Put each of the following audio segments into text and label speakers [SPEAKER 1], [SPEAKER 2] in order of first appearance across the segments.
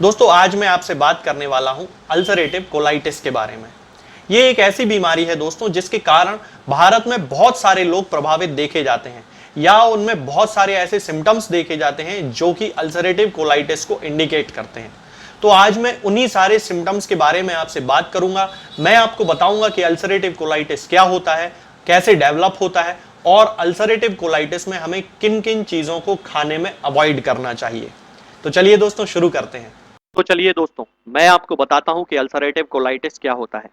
[SPEAKER 1] दोस्तों आज मैं आपसे बात करने वाला हूं अल्सरेटिव कोलाइटिस के बारे में। ये एक ऐसी बीमारी है दोस्तों जिसके कारण भारत में बहुत सारे लोग प्रभावित देखे जाते हैं या उनमें बहुत सारे ऐसे सिम्टम्स देखे जाते हैं जो कि अल्सरेटिव कोलाइटिस को इंडिकेट करते हैं। तो आज मैं उन्हीं सारे सिम्टम्स के बारे में आपसे बात करूंगा। मैं आपको बताऊंगा कि अल्सरेटिव कोलाइटिस क्या होता है, कैसे डेवलप होता है और अल्सरेटिव कोलाइटिस में हमें किन किन चीजों को खाने में अवॉइड करना चाहिए। तो चलिए दोस्तों शुरू करते हैं।
[SPEAKER 2] तो चलिए दोस्तों, मैं आपको बताता हूं कि अल्सरेटिव कोलाइटिस क्या होता है।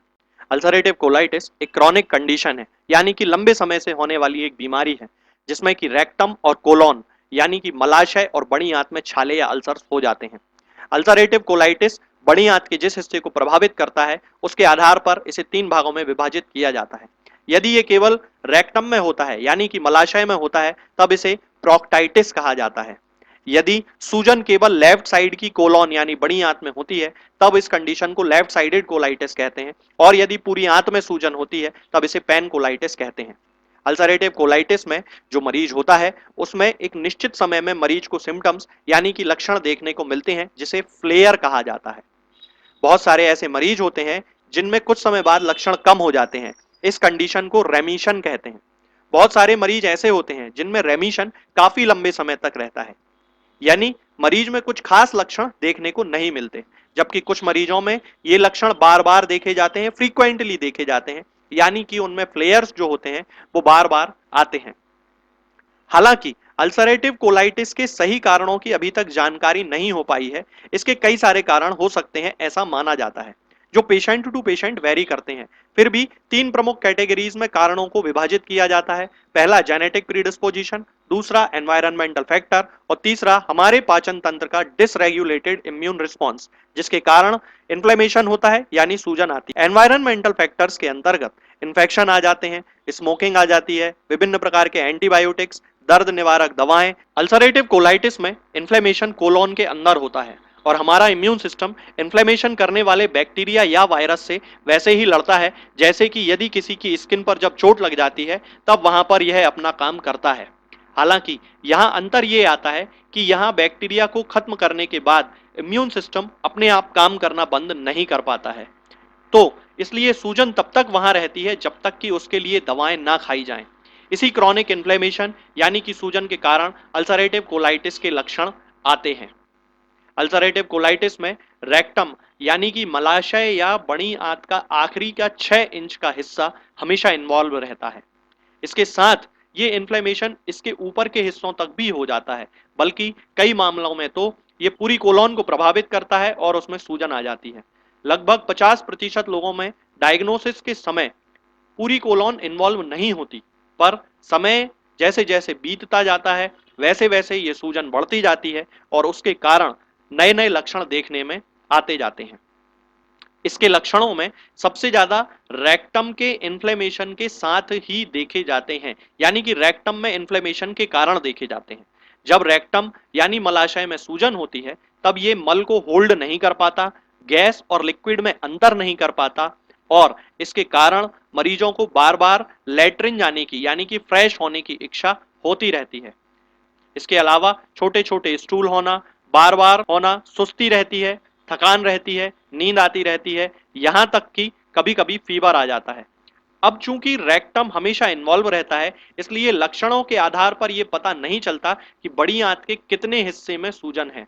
[SPEAKER 2] अल्सरेटिव कोलाइटिस एक क्रॉनिक कंडीशन है, यानी कि लंबे समय से होने वाली एक बीमारी है जिसमें कि रेक्टम और कोलोन यानी कि मलाशय और बड़ी आंत में छाले या अल्सर्स हो जाते हैं। अल्सरेटिव कोलाइटिस बड़ी आंत के जिस हिस्से को प्रभावित करता है उसके आधार पर इसे 3 भागों में विभाजित किया जाता है। यदि ये केवल रेक्टम में होता है यानी कि मलाशय में होता है तब इसे प्रोक्टाइटिस कहा जाता है। यदि सूजन केवल लेफ्ट साइड की कोलोन यानी बड़ी आंत में होती है तब इस कंडीशन को लेफ्ट साइडेड कोलाइटिस कहते हैं, और यदि पूरी आंत में सूजन होती है तब इसे पैन कोलाइटिस कहते हैं। अल्सरेटिव कोलाइटिस में जो मरीज होता है उसमें एक निश्चित समय में मरीज को सिम्टम्स यानी कि लक्षण देखने को मिलते हैं जिसे फ्लेयर कहा जाता है। बहुत सारे ऐसे मरीज होते हैं जिनमें कुछ समय बाद लक्षण कम हो जाते हैं। इस कंडीशन को रेमिशन कहते हैं। बहुत सारे मरीज ऐसे होते हैं जिनमें रेमिशन काफी लंबे समय तक रहता है, यानी मरीज में कुछ खास लक्षण देखने को नहीं मिलते, जबकि कुछ मरीजों में ये लक्षण बार बार देखे जाते हैं, फ्रीक्वेंटली देखे जाते हैं, यानी कि उनमें फ्लेयर्स जो होते हैं वो बार बार आते हैं। हालांकि अल्सरेटिव कोलाइटिस के सही कारणों की अभी तक जानकारी नहीं हो पाई है। इसके कई सारे कारण हो सकते हैं ऐसा माना जाता है, जो पेशेंट टू पेशेंट वेरी करते हैं। फिर भी 3 प्रमुख कैटेगरीज में कारणों को विभाजित किया जाता है। पहला जेनेटिक प्रीडिस्पोजिशन, दूसरा एनवायरमेंटल फैक्टर और तीसरा हमारे पाचन तंत्र का डिसरेगुलेटेड इम्यून रिस्पॉन्स, जिसके कारण इन्फ्लेमेशन होता है यानी सूजन आती है। एनवायरमेंटल फैक्टर्स के अंतर्गत इन्फेक्शन आ जाते हैं, स्मोकिंग आ जाती है, विभिन्न प्रकार के एंटीबायोटिक्स, दर्द निवारक दवाएं। अल्सरेटिव कोलाइटिस में इन्फ्लेमेशन कोलोन के अंदर होता है और हमारा इम्यून सिस्टम इन्फ्लेमेशन करने वाले बैक्टीरिया या वायरस से वैसे ही लड़ता है जैसे कि यदि किसी की स्किन पर जब चोट लग जाती है तब वहां पर यह अपना काम करता है। हालांकि यहाँ अंतर ये आता है कि यहाँ बैक्टीरिया को खत्म करने के बाद इम्यून सिस्टम अपने आप काम करना बंद नहीं कर पाता है, तो इसलिए सूजन तब तक वहां रहती है जब तक कि उसके लिए दवाएं ना खाई जाएं। इसी क्रॉनिक इन्फ्लेमेशन यानी कि सूजन के कारण अल्सरेटिव कोलाइटिस के लक्षण आते हैं। अल्सरेटिव कोलाइटिस में रेक्टम यानी कि मलाशय या बड़ी आंत का आखिरी का 6 इंच का हिस्सा हमेशा इन्वॉल्व रहता है। इसके साथ ये इन्फ्लेमेशन इसके ऊपर के हिस्सों तक भी हो जाता है, बल्कि कई मामलों में तो ये पूरी कोलोन को प्रभावित करता है और उसमें सूजन आ जाती है। लगभग 50% लोगों में डायग्नोसिस के समय पूरी कोलोन इन्वॉल्व नहीं होती, पर समय जैसे जैसे बीतता जाता है वैसे वैसे ये सूजन बढ़ती जाती है और उसके कारण नए नए लक्षण देखने में आते जाते हैं। इसके लक्षणों में सबसे ज्यादा रेक्टम के इन्फ्लेमेशन के साथ ही देखे जाते हैं, यानी कि रेक्टम में इन्फ्लेमेशन के कारण देखे जाते हैं। जब रेक्टम यानी मलाशय में सूजन होती है तब ये मल को होल्ड नहीं कर पाता, गैस और लिक्विड में अंतर नहीं कर पाता और इसके कारण मरीजों को बार बार लेटरिन जाने की यानी कि फ्रेश होने की इच्छा होती रहती है। इसके अलावा छोटे छोटे स्टूल होना, बार बार होना, सुस्ती रहती है, थकान रहती है, नींद आती रहती है, यहां तक कि कभी कभी फीवर आ जाता है। अब चूंकि रेक्टम हमेशा इन्वॉल्व रहता है इसलिए लक्षणों के आधार पर यह पता नहीं चलता कि बड़ी आंत के कितने हिस्से में सूजन है।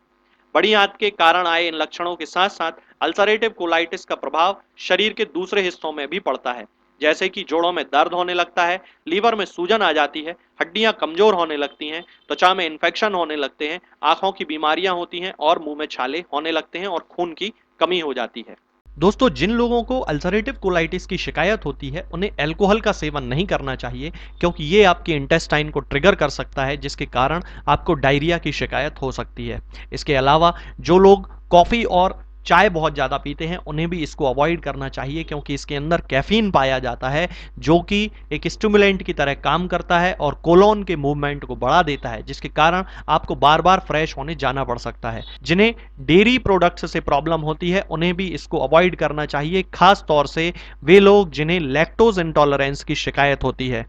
[SPEAKER 2] बड़ी आंत के कारण आए इन लक्षणों के साथ साथ अल्सरेटिव कोलाइटिस का प्रभाव शरीर के दूसरे हिस्सों में भी पड़ता है, जैसे कि जोड़ों में दर्द होने लगता है, लीवर में सूजन आ जाती है, हड्डियां कमजोर होने लगती हैं, त्वचा में इन्फेक्शन होने लगते हैं, आंखों की बीमारियां होती हैं और मुंह में छाले होने लगते हैं और खून की कमी हो जाती है।
[SPEAKER 1] दोस्तों जिन लोगों को अल्सरेटिव कोलाइटिस की शिकायत होती है उन्हें अल्कोहल का सेवन नहीं करना चाहिए, क्योंकि ये आपके इंटेस्टाइन को ट्रिगर कर सकता है जिसके कारण आपको डायरिया की शिकायत हो सकती है। इसके अलावा जो लोग कॉफ़ी और चाय बहुत ज़्यादा पीते हैं उन्हें भी इसको अवॉइड करना चाहिए, क्योंकि इसके अंदर कैफीन पाया जाता है जो कि एक स्टिमुलेंट की तरह काम करता है और कोलोन के मूवमेंट को बढ़ा देता है, जिसके कारण आपको बार बार फ्रेश होने जाना पड़ सकता है। जिन्हें डेयरी प्रोडक्ट्स से प्रॉब्लम होती है उन्हें भी इसको अवॉइड करना चाहिए, खास तौर से वे लोग जिन्हें लैक्टोज इंटॉलरेंस की शिकायत होती है।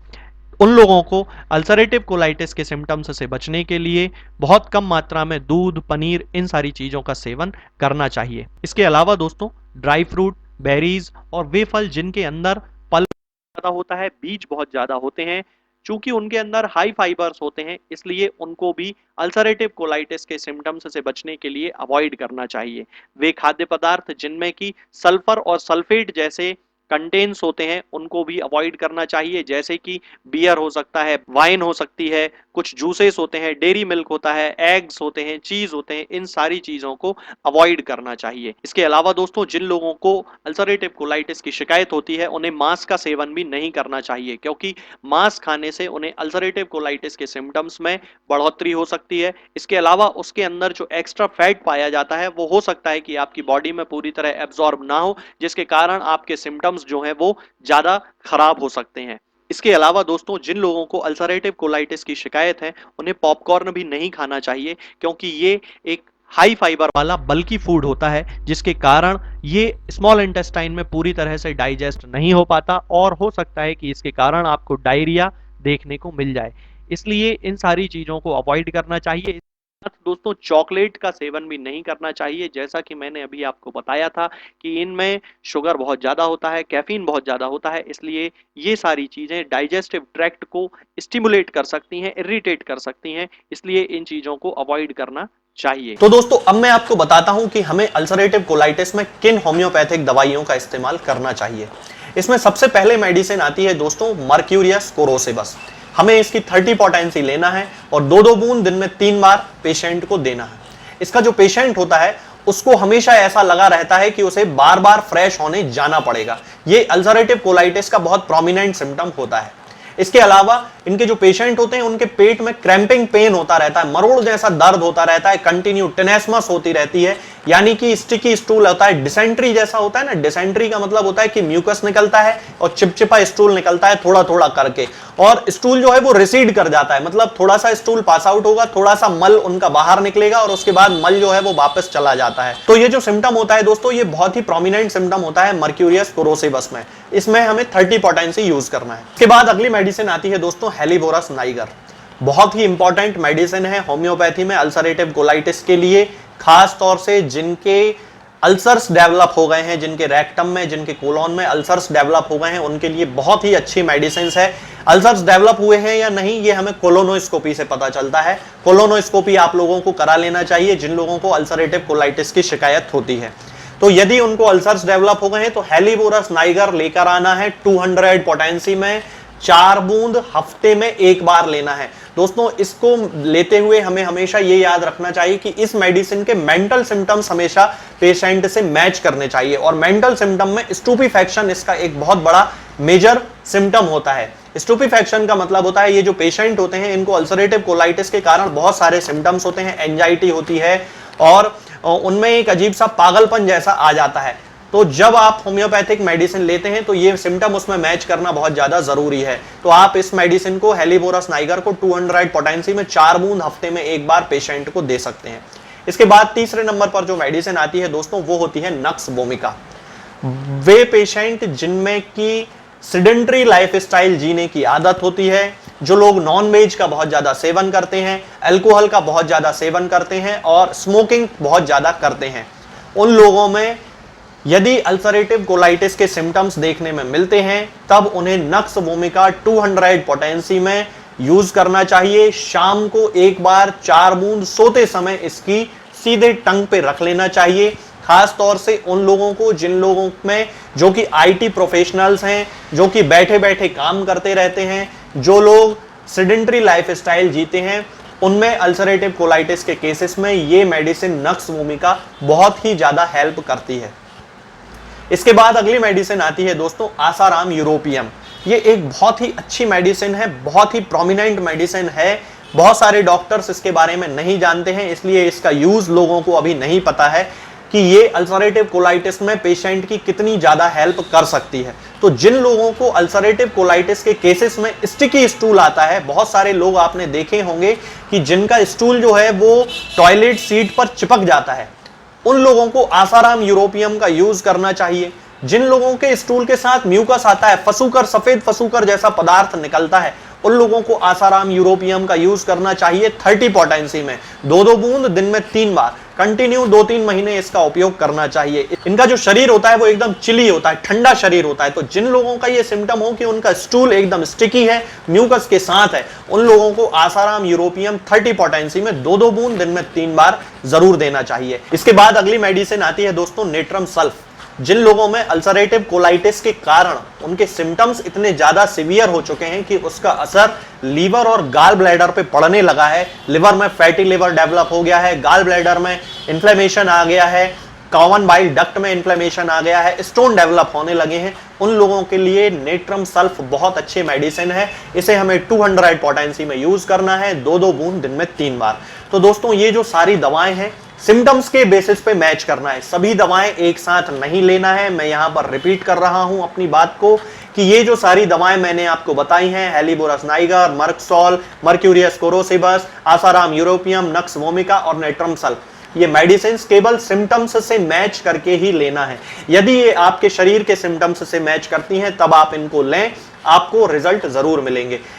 [SPEAKER 1] उन लोगों को अल्सरेटिव कोलाइटिस के सिम्टम्स से बचने के लिए बहुत कम मात्रा में दूध, पनीर, इन सारी चीज़ों का सेवन करना चाहिए। इसके अलावा दोस्तों ड्राई फ्रूट, बेरीज और वे फल जिनके अंदर पल्प ज़्यादा होता है, बीज बहुत ज़्यादा होते हैं, चूंकि उनके अंदर हाई फाइबर्स होते हैं, इसलिए उनको भी अल्सरेटिव कोलाइटिस के सिम्टम्स से बचने के लिए अवॉइड करना चाहिए। वे खाद्य पदार्थ जिनमें कि सल्फर और सल्फेट जैसे कंटेन्स होते हैं उनको भी अवॉइड करना चाहिए, जैसे कि बियर हो सकता है, वाइन हो सकती है, कुछ जूसेस होते हैं, डेयरी मिल्क होता है, एग्स होते हैं, चीज होते हैं, इन सारी चीजों को अवॉइड करना चाहिए। इसके अलावा दोस्तों जिन लोगों को अल्सरेटिव कोलाइटिस की शिकायत होती है उन्हें मांस का सेवन भी नहीं करना चाहिए, क्योंकि मांस खाने से उन्हें अल्सरेटिव कोलाइटिस के सिम्टम्स में बढ़ोतरी हो सकती है। इसके अलावा उसके अंदर जो एक्स्ट्रा फैट पाया जाता है वो हो सकता है कि आपकी बॉडी में पूरी तरह एब्जॉर्ब ना हो, जिसके कारण आपके सिम्टम्स जो हैं वो ज्यादा खराब हो सकते हैं। इसके अलावा दोस्तों जिन लोगों को अल्सरेटिव कोलाइटिस की शिकायत है उन्हें पॉपकॉर्न भी नहीं खाना चाहिए, क्योंकि ये एक हाई फाइबर वाला बल्की फूड होता है, जिसके कारण ये स्मॉल इंटेस्टाइन में पूरी तरह से डाइजेस्ट नहीं हो पाता और हो सकता है कि इसके कारण आपको डायरिया देखने को मिल जाए। इसलिए इन सारी चीजों को अवॉइड करना चाहिए। दोस्तों चॉकलेट का सेवन भी नहीं करना चाहिए, जैसा कि मैंने अभी आपको बताया था कि इनमें शुगर बहुत ज़्यादा होता है, कैफीन बहुत ज़्यादा होता है, इसलिए ये सारी चीज़ें डाइजेस्टिव ट्रैक्ट को स्टिमुलेट कर सकती हैं, इरिटेट कर सकती हैं, इसलिए इन चीज़ों को अवॉइड करना चाहिए।
[SPEAKER 2] तो दोस्तों अब मैं आपको बताता हूं कि हमें अल्सरेटिव कोलाइटिस में किन होम्योपैथिक दवाइयों का इस्तेमाल करना चाहिए। इसमें सबसे पहले मेडिसिन आती है दोस्तों मर्क्यूरियस कोरोसिबस। हमें इसकी 30 पोटेंसी लेना है और 2-2 बूंद दिन में 3 बार पेशेंट को देना है। इसका जो पेशेंट होता है उसको हमेशा ऐसा लगा रहता है कि उसे बार बार फ्रेश होने जाना पड़ेगा। ये अल्सरेटिव कोलाइटिस का बहुत प्रोमिनेंट सिम्टम होता है। इसके अलावा इनके जो पेशेंट होते हैं उनके पेट में क्रैम्पिंग पेन होता रहता है, मरोड़ जैसा दर्द होता रहता है, कंटिन्यू टेनेस्मस होती रहती है, यानी कि स्टिकी स्टूल होता है, डिसेंट्री जैसा होता है ना। डिसेंट्री का मतलब होता है कि म्यूकस निकलता है और चिपचिपा स्टूल निकलता है थोड़ा थोड़ा करके, और स्टूल जो है वो रिसीड कर जाता है, मतलब थोड़ा सा स्टूल पास आउट होगा, थोड़ा सा मल उनका बाहर निकलेगा और उसके बाद मल जो है वो वापस चला जाता है। तो ये जो सिम्टम होता है दोस्तों ये बहुत ही प्रोमिनेंट सिम्टम होता है मर्क्यूरियस कोरोसिबस में। इसमें हमें 30 पोटेंसी यूज करना है। इसके बाद अगली मेडिसिन आती है दोस्तों हेलीबोरस नाइगर। बहुत ही इंपॉर्टेंट मेडिसिन है होम्योपैथी में अल्सरेटिव कोलाइटिस के लिए, खास तौर से जिनके अल्सर्स डेवलप हो गए हैं, जिनके रेक्टम में, जिनके कोलोन में अल्सर्स डेवलप हो गए हैं, उनके लिए बहुत ही अच्छी मेडिसिन है। अल्सर्स डेवलप हुए हैं या नहीं ये हमें कोलोनोस्कोपी से पता चलता है। कोलोनोस्कोपी आप लोगों को करा लेना चाहिए जिन लोगों को अल्सरेटिव कोलाइटिस की शिकायत होती है। तो यदि उनको अल्सर्स डेवलप हो गए हैं तो हेलीबोरस नाइगर लेकर आना है 200 पोटेंसी में, 4 बूंद हफ्ते में 1 बार लेना है। दोस्तों इसको लेते हुए हमें हमेशा ये याद रखना चाहिए कि इस मेडिसिन के मेंटल सिम्टम्स हमेशा पेशेंट से मैच करने चाहिए, और मेंटल सिम्टम में स्टूपिफैक्शन इसका एक बहुत बड़ा मेजर सिम्टम होता है। स्टूपिफैक्शन का मतलब होता है ये जो पेशेंट होते हैं इनको अल्सरेटिव कोलाइटिस के कारण बहुत सारे सिम्टम्स होते हैं, एंजाइटी होती है और उनमें एक अजीब सा पागलपन जैसा आ जाता है। तो जब आप होम्योपैथिक मेडिसिन लेते हैं तो ये सिम्टम उसमें मैच करना बहुत ज्यादा जरूरी है। तो आप इस मेडिसिन को हेलीबोरस नाइगर को 200 पोटेंसी में 4 बूंद हफ्ते में 1 बार पेशेंट को दे सकते हैं। इसके बाद तीसरे नंबर पर जो मेडिसिन आती है दोस्तों वो होती है नक्स वोमिका। वे पेशेंट जिनमें की सिडेंटरी लाइफस्टाइल जीने की आदत होती है, जो लोग नॉन वेज का बहुत ज्यादा सेवन करते हैं, अल्कोहल का बहुत ज्यादा सेवन करते हैं और स्मोकिंग बहुत ज्यादा करते हैं, उन लोगों में यदि अल्सरेटिव कोलाइटिस के सिम्टम्स देखने में मिलते हैं तब उन्हें नक्स वोमिका 200 पोटेंसी में यूज करना चाहिए। शाम को 1 बार 4 बूंद सोते समय इसकी सीधे टंग पे रख लेना चाहिए। खास तौर से उन लोगों को जिन लोगों में जो कि आईटी प्रोफेशनल्स हैं, जो कि बैठे बैठे काम करते रहते हैं, जो लोग सेडेंटरी लाइफस्टाइल जीते हैं, उनमें अल्सरेटिव कोलाइटिस के केसेस में ये मेडिसिन नक्स वोमिका बहुत ही ज्यादा हेल्प करती है। इसके बाद अगली मेडिसिन आती है दोस्तों आसाराम यूरोपियम। ये एक बहुत ही अच्छी मेडिसिन है, बहुत ही प्रोमिनेंट मेडिसिन है। बहुत सारे डॉक्टर्स इसके बारे में नहीं जानते हैं, इसलिए इसका यूज लोगों को अभी नहीं पता है कि ये अल्सरेटिव कोलाइटिस में पेशेंट की कितनी ज्यादा हेल्प कर सकती है। तो जिन लोगों को अल्सरेटिव कोलाइटिस के केसेस में स्टिकी स्टूल आता है, बहुत सारे लोग आपने देखे होंगे कि जिनका स्टूल जो है वो टॉयलेट सीट पर चिपक जाता है, उन लोगों को आसाराम यूरोपियम का यूज करना चाहिए। जिन लोगों के स्टूल के साथ म्यूकस आता है, फसूकर, सफेद फसूकर जैसा पदार्थ निकलता है, उन लोगों को आसाराम यूरोपियम का यूज करना चाहिए 30 पोटेंसी में, 2-2 बूंद दिन में 3 बार कंटिन्यू 2-3 महीने इसका उपयोग करना चाहिए। इनका जो शरीर होता है वो एकदम चिली होता है, ठंडा शरीर होता है। तो जिन लोगों का ये सिम्टम हो कि उनका स्टूल एकदम स्टिकी है, म्यूकस के साथ है, उन लोगों को आसाराम यूरोपियम 30 पोटेंसी में 2-2 बूंद दिन में 3 बार जरूर देना चाहिए। इसके बाद अगली मेडिसिन आती है दोस्तों नेट्रम सल्फ। जिन लोगों में अल्सरेटिव कोलाइटिस के कारण उनके सिम्टम्स इतने ज्यादा सिवियर हो चुके हैं कि उसका असर लीवर और गाल ब्लैडर पे पड़ने लगा है, लिवर में फैटी लिवर डेवलप हो गया है, गाल ब्लैडर में इन्फ्लेमेशन आ गया है, कॉमन बाइल डक्ट में इन्फ्लेमेशन आ गया है, स्टोन डेवलप होने लगे हैं, उन लोगों के लिए नेट्रम सल्फ बहुत अच्छे मेडिसिन है। इसे हमें 200 पोटेंसी में यूज करना है, 2-2 बूंद दिन में 3 बार। तो दोस्तों ये जो सारी दवाएं हैं सिम्टम्स के बेसिस पे मैच करना है, सभी दवाएं एक साथ नहीं लेना है। मैं यहां पर रिपीट कर रहा हूं अपनी बात को कि ये जो सारी दवाएं मैंने आपको बताई हैं, helleborus niger, merc sol, mercurius corrosivus, asarum europaeum, nux vomica और नेट्रम सल्फ, ये मेडिसिन केवल सिम्टम्स से मैच करके ही लेना है। यदि ये आपके शरीर के सिम्टम्स से मैच करती हैं तब आप इनको लें, आपको रिजल्ट जरूर मिलेंगे।